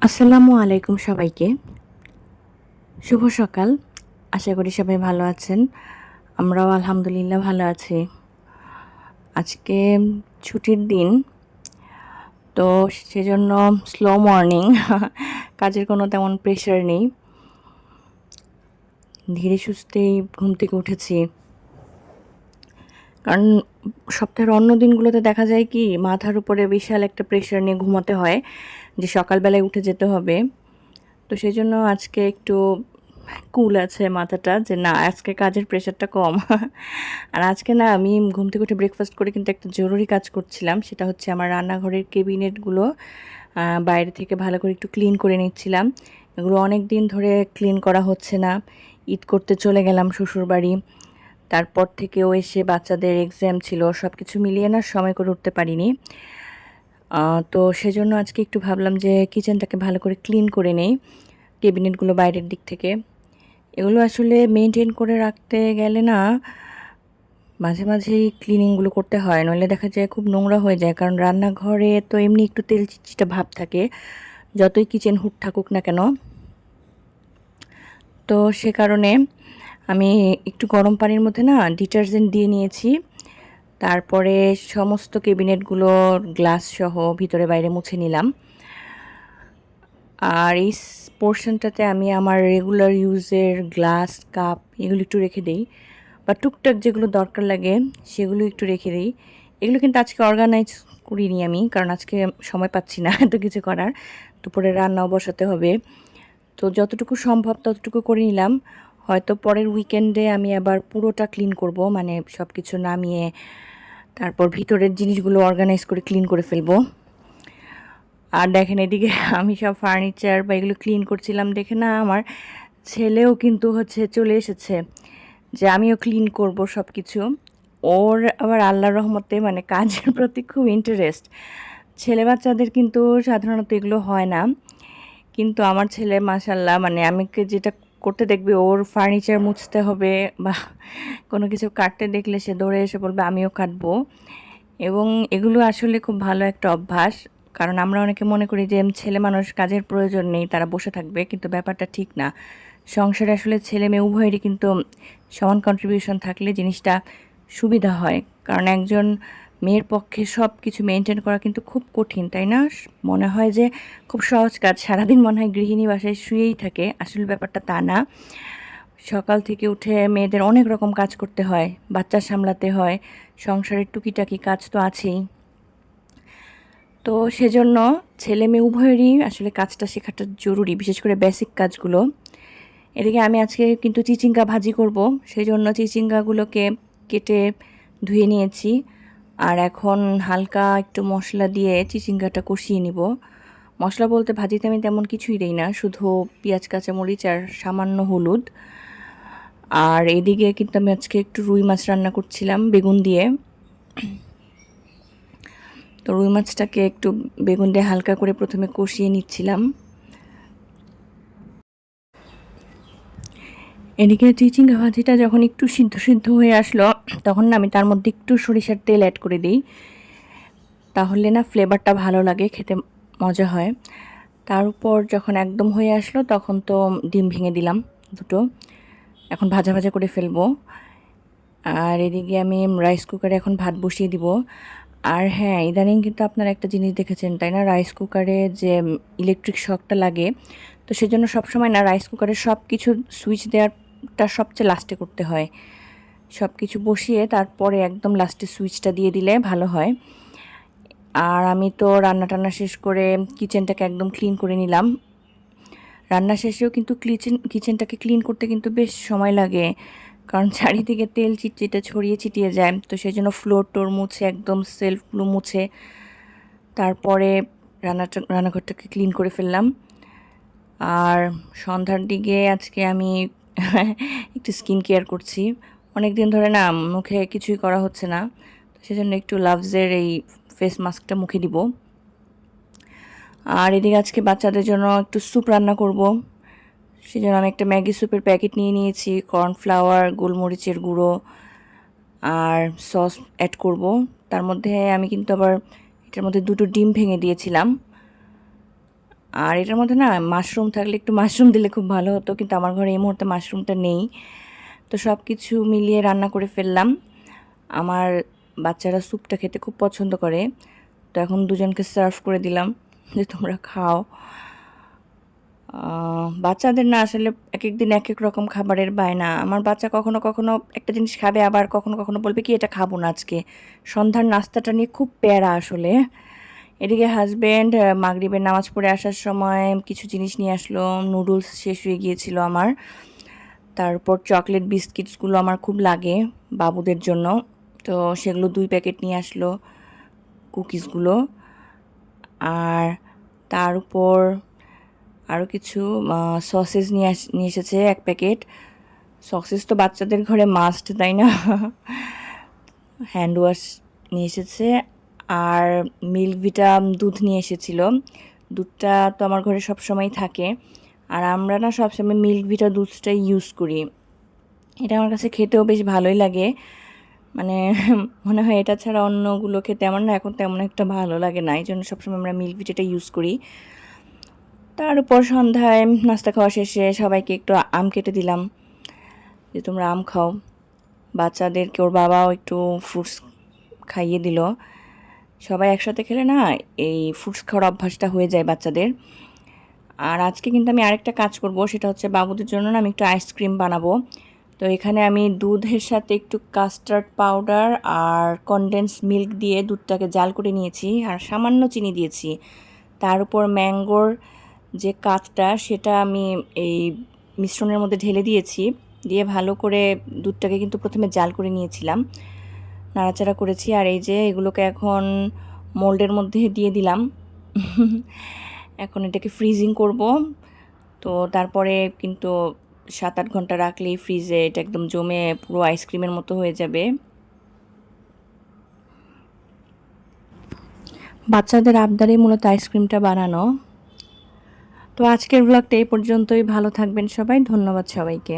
আসসালামু আলাইকুম সবাইকে। শুভ সকাল। আশা করি সবাই ভালো আছেন। আমরাও আলহামদুলিল্লাহ ভালো আছি। আজকে ছুটির দিন। তো সেজন্য স্লো মর্নিং। কাজের কোনো তেমন প্রেশার নেই। ধীরে সুস্থেই ঘুম থেকে উঠেছি। কারণ সপ্তাহের অন্য দিনগুলোতে দেখা যায় কি মাথার উপরে বিশাল একটা প্রেশার নিয়ে ঘুমাতে হয় যে সকালবেলায় উঠে যেতে হবে। তো সেজন্য আজকে একটু কুল আছে মাথাটা যে না আজকে কাজের প্রেশারটা কম। আর আজকে না আমি ঘুম থেকে উঠে ব্রেকফাস্ট করে কিন্তু একটা জরুরি কাজ করছিলাম। সেটা হচ্ছে আমার রান্নাঘরের কেবিনেটগুলো বাইরে থেকে ভালো করে একটু ক্লিন করে নিচ্ছিলাম। এগুলো অনেক দিন ধরে ক্লিন করা হচ্ছে না। ঈদ করতে চলে গেলাম শ্বশুরবাড়ি। তারপর থেকেও এসে বাচ্চাদের এক্সাম ছিল। সবকিছু মিলিয়ে না সময় করে উঠতে পারিনি। তো সেজন্য আজকে একটু ভাবলাম যে কিচেনটাকে ভালো করে ক্লিন করে নেই। ক্যাবিনেটগুলো বাইরের দিক থেকে। এগুলো আসলে মেইনটেইন করে রাখতে গেলে না মাঝে মাঝেই ক্লিনিংগুলো করতে হয়, নইলে দেখা যায় খুব নোংরা হয়ে যায়। কারণ রান্নাঘরে তো এমনি একটু তেল চিটচিটে ভাব থাকে, যতই কিচেন হুড থাকুক না কেন। তো সে কারণে আমি একটু গরম পানির মধ্যে না ডিটারজেন্ট দিয়ে নিয়েছি। তারপরে সমস্ত ক্যাবিনেটগুলোর গ্লাস সহ ভিতরে বাইরে মুছে নিলাম। আর এই পোর্শনটাতে আমি আমার রেগুলার ইউজের গ্লাস কাপ এগুলো একটু রেখে দিই, বা টুকটাক যেগুলো দরকার লাগে সেগুলো একটু রেখে দিই। এগুলো কিন্তু আজকে অর্গানাইজ করিনি আমি, কারণ আজকে সময় পাচ্ছি না এত কিছু করার। দুপুরে রান্নাও বসাতে হবে। তো যতটুকু সম্ভব ততটুকু করে নিলাম। হয়তো পরের উইকেন্ডে আমি আবার পুরোটা ক্লিন করব, মানে সব কিছু নামিয়ে তারপর ভিতরের জিনিসগুলো অর্গানাইজ করে ক্লিন করে ফেলবো। আর দেখেন এদিকে আমি সব ফার্নিচার বা এগুলো ক্লিন করছিলাম দেখে না আমার ছেলেও কিন্তু চলে এসেছে যে আমিও ক্লিন করব সব কিছু। ওর আবার আল্লাহর রহমতে মানে কাজের প্রতি খুব ইন্টারেস্ট। ছেলে বাচ্চাদের কিন্তু সাধারণত এগুলো হয় না, কিন্তু আমার ছেলে মাশাল্লাহ মানে আমাকে যেটা করতে দেখবে, ওর ফার্নিচার মুছতে হবে বা কোনো কিছু কাটতে দেখলে সে দৌড়ে এসে বলবে আমিও কাটবো। এবং এগুলো আসলে খুব ভালো একটা অভ্যাস। কারণ আমরা অনেকে মনে করি যে ছেলে মানুষ কাজের প্রয়োজন নেই, তারা বসে থাকবে, কিন্তু ব্যাপারটা ঠিক না। সংসারে আসলে ছেলে মেয়ে উভয়েরই কিন্তু সমান কন্ট্রিবিউশন থাকলে জিনিসটা সুবিধা হয়। কারণ একজন মেয়ের পক্ষে সব কিছু মেনটেন করা কিন্তু খুব কঠিন, তাই না? মনে হয় যে খুব সহজ কাজ, সারাদিন মনে হয় গৃহিণী বাসায় শুয়েই থাকে, আসলে ব্যাপারটা তা না। সকাল থেকে উঠে মেয়েদের অনেক রকম কাজ করতে হয়, বাচ্চা সামলাতে হয়, সংসারের টুকিটাকি কাজ তো আছেই। তো সেজন্য ছেলে মেয়ে উভয়েরই আসলে কাজটা শেখাটা জরুরি, বিশেষ করে বেসিক কাজগুলো। এদিকে আমি আজকে কিন্তু চিচিঙ্গা ভাজি করব, সেই জন্য চিচিঙ্গাগুলোকে কেটে ধুয়ে নিয়েছি। আর এখন হালকা একটু মশলা দিয়ে চিচিঙ্গাটা কষিয়ে নিব। মশলা বলতে ভাজিতে আমি তেমন কিছুই দিই না, শুধু পেঁয়াজ কাঁচামরিচ আর সামান্য হলুদ। আর এদিকে কিন্তু আমি আজকে একটু রুই মাছ রান্না করছিলাম বেগুন দিয়ে। তো রুই মাছটাকে একটু বেগুন দিয়ে হালকা করে প্রথমে কষিয়ে নিচ্ছিলাম। এদিকে চিচিঙ্গা ভাজিটা যখন একটু সিদ্ধ সিদ্ধ হয়ে আসলো, তখন না আমি তার মধ্যে একটু সরিষার তেল অ্যাড করে দিই। তাহলে না ফ্লেভারটা ভালো লাগে, খেতে মজা হয়। তার উপর যখন একদম হয়ে আসলো তখন তো ডিম ভেঙে দিলাম দুটো। এখন ভাজা ভাজা করে ফেলবো। আর এদিকে আমি রাইস কুকারে এখন ভাত বসিয়ে দিব। আর হ্যাঁ, ইদানিং কিন্তু আপনারা একটা জিনিস দেখেছেন তাই না, রাইস কুকারে যে ইলেকট্রিক শকটা লাগে। তো সেজন্য সবসময় না রাইস কুকারে সব কিছু সুইচ দেওয়াটা সবচেয়ে লাস্টে করতে হয়। সব কিছু বসিয়ে তারপরে একদম লাস্টে সুইচটা দিয়ে দিলে ভালো হয়। আর আমি তো রান্না টান্না শেষ করে কিচেনটাকে একদম ক্লিন করে নিলাম। রান্না শেষেও কিন্তু কিচেনটাকে ক্লিন করতে কিন্তু বেশ সময় লাগে, কারণ চারিদিকে তেল চিটচিটে ছড়িয়ে ছিটিয়ে যায়। তো সেই জন্য ফ্লোর টোর মুছে একদম সেলফগুলো মুছে তারপরে রান্নাঘরটাকে ক্লিন করে ফেললাম। আর সন্ধ্যার দিকে আজকে আমি একটু স্কিন কেয়ার করছি। অনেক দিন ধরে না মুখে কিছুই করা হচ্ছে না, তো সেজন্য একটু লাভসের এই ফেস মাস্কটা মুখে দিব। আর এদিকে আজকে বাচ্চাদের জন্য একটু স্যুপ রান্না করব। সেজন্য আমি একটা ম্যাগি স্যুপের প্যাকেট নিয়ে নিয়েছি, কর্নফ্লাওয়ার, গোলমরিচের গুঁড়ো আর সস অ্যাড করব। তার মধ্যে আমি কিন্তু আবার এটার মধ্যে দুটো ডিম ভেঙে দিয়েছিলাম। আর এটার মধ্যে না মাশরুম থাকলে একটু মাশরুম দিলে খুব ভালো হতো, কিন্তু আমার ঘরে এই মুহূর্তে মাশরুমটা নেই। তো সব কিছু মিলিয়ে রান্না করে ফেললাম। আমার বাচ্চারা স্যুপটা খেতে খুব পছন্দ করে, তো এখন দুজনকে সার্ভ করে দিলাম যে তোমরা খাও। বাচ্চাদের না আসলে এক এক দিন এক এক রকম খাবারের বায়না। আমার বাচ্চা কখনো কখনো একটা জিনিস খাবে, আবার কখনো কখনো বলবে কি এটা খাবো না আজকে। সন্ধ্যার নাস্তাটা নিয়ে খুব প্যারা আসলে। এদিকে হাজব্যান্ড মাগরিবের নামাজ পড়ে আসার সময় কিছু জিনিস নিয়ে আসলো। নুডলস শেষ হয়ে গিয়েছিল আমার। তারপর চকলেট বিস্কিটসগুলো আমার খুব লাগে বাবুদের জন্য, তো সেগুলো 2 প্যাকেট নিয়ে আসলো, কুকিজগুলো। আর তার উপর আরও কিছু সসেস নিয়ে এসেছে 1 প্যাকেট। সসেস তো বাচ্চাদের ঘরে মাস্ট, তাই না? হ্যান্ড ওয়াশ নিয়ে এসেছে। আর মিল্ক ভিটা দুধ নিয়ে এসেছিল। দুধটা তো আমার ঘরে সবসময় থাকে, আর আমরা না সবসময় মিল্ক ভিটা দুধটাই ইউজ করি। এটা আমার কাছে খেতেও বেশ ভালোই লাগে। মানে মনে হয় এটা ছাড়া অন্যগুলো খেতে আমার না এখন তেমন একটা ভালো লাগে না, এই জন্য সবসময় আমরা মিল্ক ভিটাটা ইউজ করি। তার উপর সন্ধ্যায় নাস্তা খাওয়া শেষে সবাইকে একটু আম কেটে দিলাম যে তোমরা আম খাও। বাচ্চাদেরকে ওর বাবাও একটু ফ্রুটস খাইয়ে দিল। সবাই একসাথে খেলে না এই ফ্রুটস খাওয়ার অভ্যাসটা হয়ে যায় বাচ্চাদের। আর আজকে কিন্তু আমি আরেকটা কাজ করব, সেটা হচ্ছে বাবুদের জন্য না আমি একটু আইসক্রিম বানাবো। তো এখানে আমি দুধের সাথে একটু কাস্টার্ড পাউডার আর কনডেন্স মিল্ক দিয়ে দুধটাকে জাল করে নিয়েছি, আর সামান্য চিনি দিয়েছি। তার উপর ম্যাঙ্গোর যে কাঠটা সেটা আমি এই মিশ্রণের মধ্যে ঢেলে দিয়েছি, দিয়ে ভালো করে দুধটাকে কিন্তু প্রথমে জাল করে নিয়েছিলাম, নাড়াচাড়া করেছি। আর এই যে এগুলোকে এখন মোল্ডের মধ্যে দিয়ে দিলাম। এখন এটাকে ফ্রিজিং করব। তো তারপরে কিন্তু 7-8 ঘন্টা রাখলেই ফ্রিজে এটা একদম জমে পুরো আইসক্রিমের মতো হয়ে যাবে। বাচ্চাদের আবদারেই মূলত আইসক্রিমটা বানানো। তো আজকের ব্লগটা এই পর্যন্তই। ভালো থাকবেন সবাই, ধন্যবাদ সবাইকে।